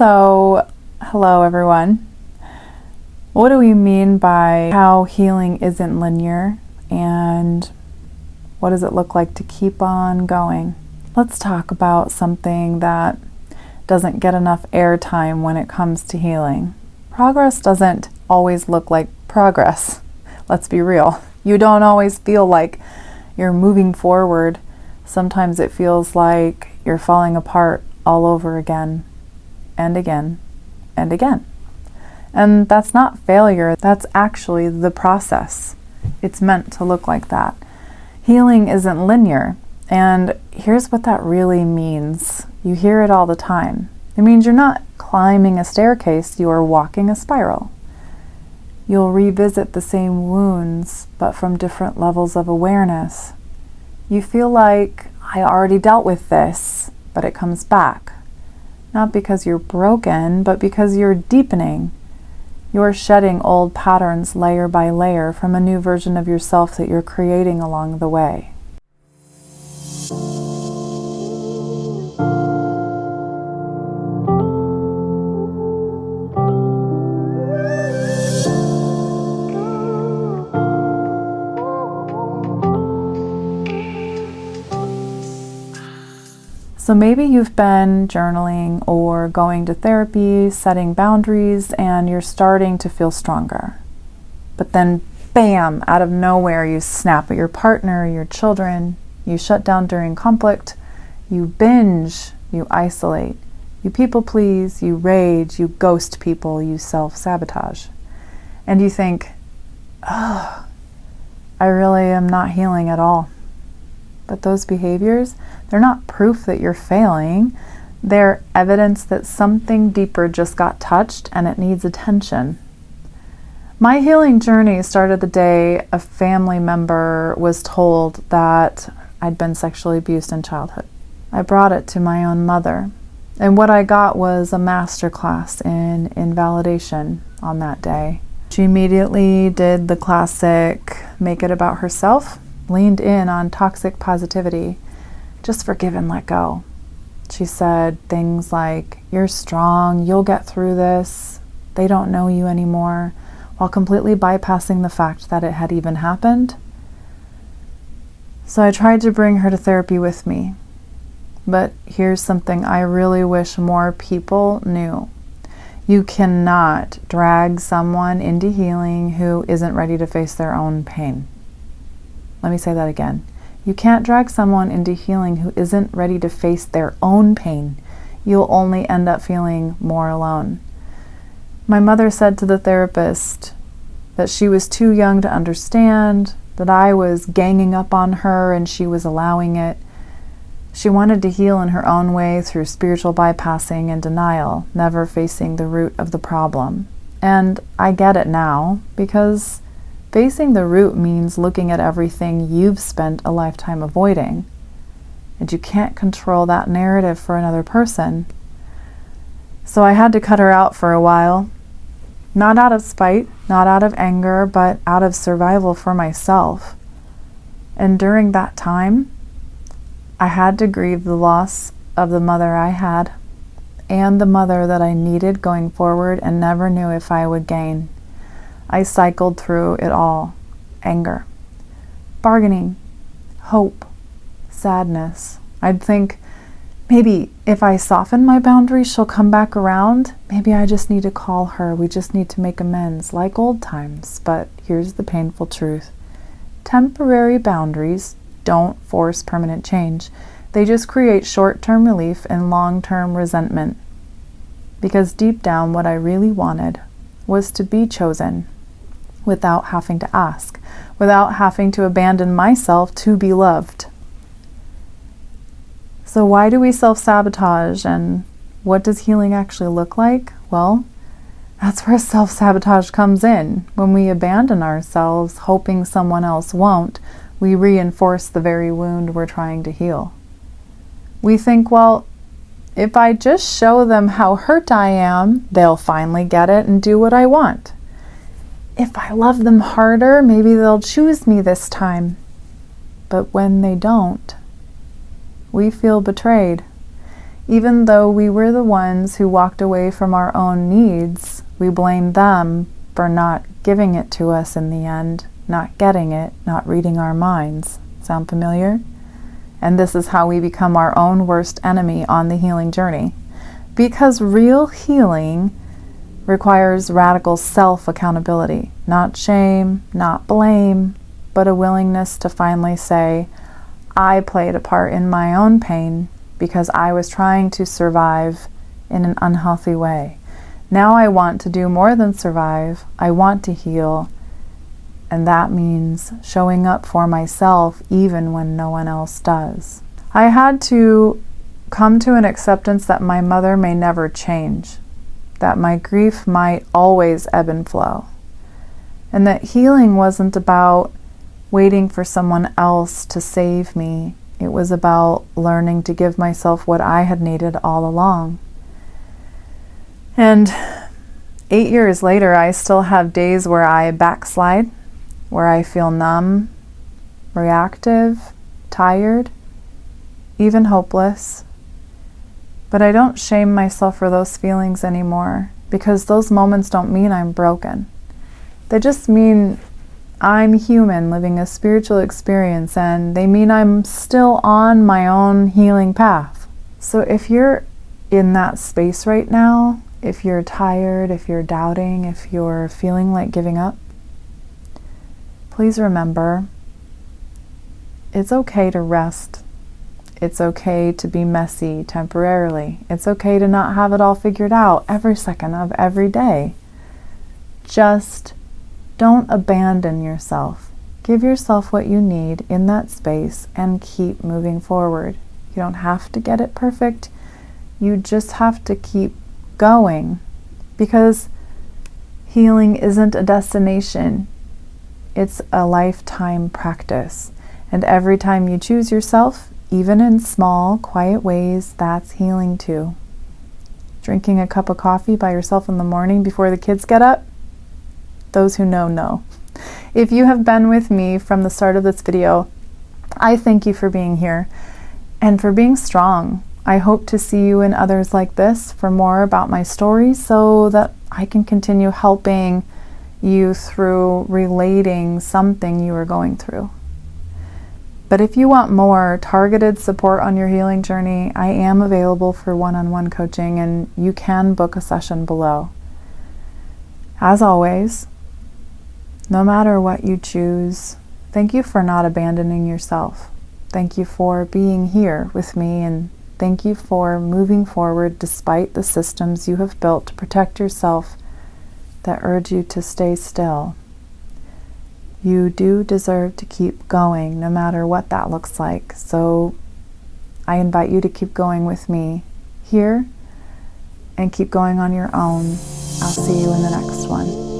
So, hello everyone. What do we mean by how healing isn't linear, and what does it look like to keep on going? Let's talk about something that doesn't get enough airtime when it comes to healing. Progress doesn't always look like progress. Let's be real. You don't always feel like you're moving forward. Sometimes it feels like you're falling apart all over again and again and again. And that's not failure, that's actually the process. It's meant to look like that. Healing isn't linear, and here's what that really means. You hear it all the time. It means you're not climbing a staircase, you are walking a spiral. You'll revisit the same wounds, but from different levels of awareness. You feel like, I already dealt with this, but it comes back. Not because you're broken, but because you're deepening. You're shedding old patterns layer by layer from a new version of yourself that you're creating along the way. So maybe you've been journaling or going to therapy, setting boundaries, and you're starting to feel stronger. But then, bam, out of nowhere, you snap at your partner, your children, you shut down during conflict, you binge, you isolate, you people please, you rage, you ghost people, you self-sabotage. And you think, oh, I really am not healing at all. But those behaviors, they're not proof that you're failing. They're evidence that something deeper just got touched and it needs attention. My healing journey started the day a family member was told that I'd been sexually abused in childhood. I brought it to my own mother, and what I got was a masterclass in invalidation on that day. She immediately did the classic make it about herself, leaned in on toxic positivity, just forgive and let go. She said things like, you're strong, you'll get through this, they don't know you anymore, while completely bypassing the fact that it had even happened. So I tried to bring her to therapy with me. But here's something I really wish more people knew. You cannot drag someone into healing who isn't ready to face their own pain. Let me say that again. You can't drag someone into healing who isn't ready to face their own pain. You'll only end up feeling more alone. My mother said to the therapist that she was too young to understand, that I was ganging up on her and she was allowing it. She wanted to heal in her own way through spiritual bypassing and denial, never facing the root of the problem. And I get it now, because facing the root means looking at everything you've spent a lifetime avoiding. And you can't control that narrative for another person. So I had to cut her out for a while. Not out of spite, not out of anger, but out of survival for myself. And during that time, I had to grieve the loss of the mother I had, and the mother that I needed going forward and never knew if I would gain. I cycled through it all. Anger, bargaining, hope, sadness. I'd think, maybe if I soften my boundaries, she'll come back around. Maybe I just need to call her. We just need to make amends, like old times. But here's the painful truth. Temporary boundaries don't force permanent change. They just create short-term relief and long-term resentment. Because deep down, what I really wanted was to be chosen, without having to ask, without having to abandon myself to be loved. So why do we self-sabotage, and what does healing actually look like? Well, that's where self-sabotage comes in. When we abandon ourselves, hoping someone else won't, we reinforce the very wound we're trying to heal. We think, well, if I just show them how hurt I am, they'll finally get it and do what I want. If I love them harder, maybe they'll choose me this time. But when they don't, we feel betrayed. Even though we were the ones who walked away from our own needs, we blamed them for not giving it to us in the end, not getting it, not reading our minds. Sound familiar? And this is how we become our own worst enemy on the healing journey. Because real healing requires radical self-accountability, not shame, not blame, but a willingness to finally say, I played a part in my own pain because I was trying to survive in an unhealthy way. Now I want to do more than survive. I want to heal. And that means showing up for myself even when no one else does. I had to come to an acceptance that my mother may never change, that my grief might always ebb and flow, and that healing wasn't about waiting for someone else to save me. It was about learning to give myself what I had needed all along. And 8 years later, I still have days where I backslide, where I feel numb, reactive, tired, even hopeless. But I don't shame myself for those feelings anymore, because those moments don't mean I'm broken. They just mean I'm human living a spiritual experience, and they mean I'm still on my own healing path. So if you're in that space right now, if you're tired, if you're doubting, if you're feeling like giving up, please remember, it's okay to rest. It's okay to be messy temporarily. It's okay to not have it all figured out every second of every day. Just don't abandon yourself. Give yourself what you need in that space and keep moving forward. You don't have to get it perfect. You just have to keep going, because healing isn't a destination. It's a lifetime practice. And every time you choose yourself, even in small, quiet ways, that's healing too. Drinking a cup of coffee by yourself in the morning before the kids get up? Those who know, know. If you have been with me from the start of this video, I thank you for being here and for being strong. I hope to see you and others like this for more about my story, so that I can continue helping you through relating something you are going through. But if you want more targeted support on your healing journey, I am available for one-on-one coaching, and you can book a session below. As always, no matter what you choose, thank you for not abandoning yourself. Thank you for being here with me, and thank you for moving forward despite the systems you have built to protect yourself that urge you to stay still. You do deserve to keep going, no matter what that looks like. So I invite you to keep going with me here and keep going on your own. I'll see you in the next one.